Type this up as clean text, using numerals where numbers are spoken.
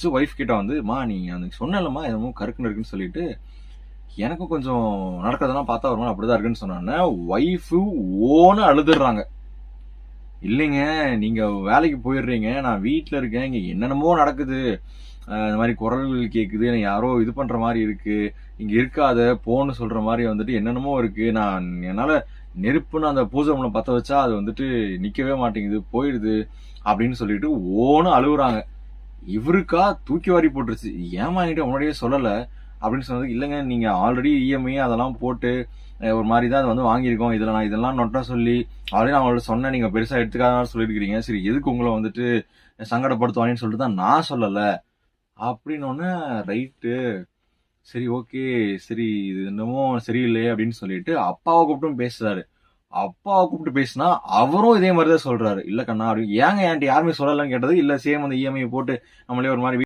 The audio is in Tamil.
ஒய்ஃப் கிட்ட வந்து, "மா நீ அன்னைக்கு சொன்னேல்லம்மா என்னமோ கருக்குன்னு இருக்குன்னு சொல்லிட்டு, எனக்கும் கொஞ்சம் நடக்கிறதெல்லாம் பார்த்தா ஒரு மாரி அப்படிதான் இருக்குன்னு" சொன்னோனே, ஒய்ஃபு ஓன்னு அழுதுர்றாங்க. "இல்லைங்க, நீங்க வேலைக்கு போயிடுறீங்க. நான் வீட்ல இருக்கேன். இங்க என்னென்னமோ நடக்குது. இந்த மாரி குரல்கள் கேட்குது. எனக்கு யாரோ இது பண்ற மாரி இருக்கு. இங்க இருக்காத, போன்னு சொல்ற மாரி வந்துட்டு என்னென்னமோ இருக்கு. என்னால நெருப்புன்னு அந்த பூஜை ரூம்ல பத்த வச்சா, அது வந்துட்டு நிக்கவே மாட்டேங்குது. போயிடுது." அப்படின்னு சொல்லிட்டு ஓன்னு அழுவுறாங்க. இவருக்கா தூக்கி வாரி போட்டுருச்சு. "ஏம்மா என்கிட்ட முன்னாடியே சொல்லல?" அப்படின்னு சொன்னதுக்கு, "இல்லங்க நீங்க ஆல்ரெடி இஎம்ஐ அதெல்லாம் போட்டு ஒரு மாரி தான் அத வந்து வாங்கியிருக்கோம். இதுல நான் இதெல்லாம் நொட்ட சொல்லி ஆல்ரெடி நான் அவங்கள்ட்ட சொன்னேன். நீங்க பெருசா எடுத்துக்காதனால சொல்லியிருக்கிறீங்க. சரி எதுக்கு உங்கள வந்துட்டு சங்கடப்படுத்துவானேன்னு சொல்லிட்டு தான் நான் சொல்லல." அப்படின்னோனே, ரைட்டு. சரி ஓகே. சரி இது என்னமோ சரியில்லையே அப்படின்னு சொல்லிட்டு அப்பாவ கூப்பிட்டும் பேசுறாரு. அப்பாவ கூப்பிட்டு பேசினா, அவரும் இதே மாரி தான் சொல்றாரு. "இல்ல கண்ணா" அப்படி "ஏங்க என்ட்ட யாருமே சொல்லலன்னு?" கேட்டதுக்கு, "இல்ல சேம் அந்த இஎம்ஐ போட்டு நம்மளே ஒரு மாரி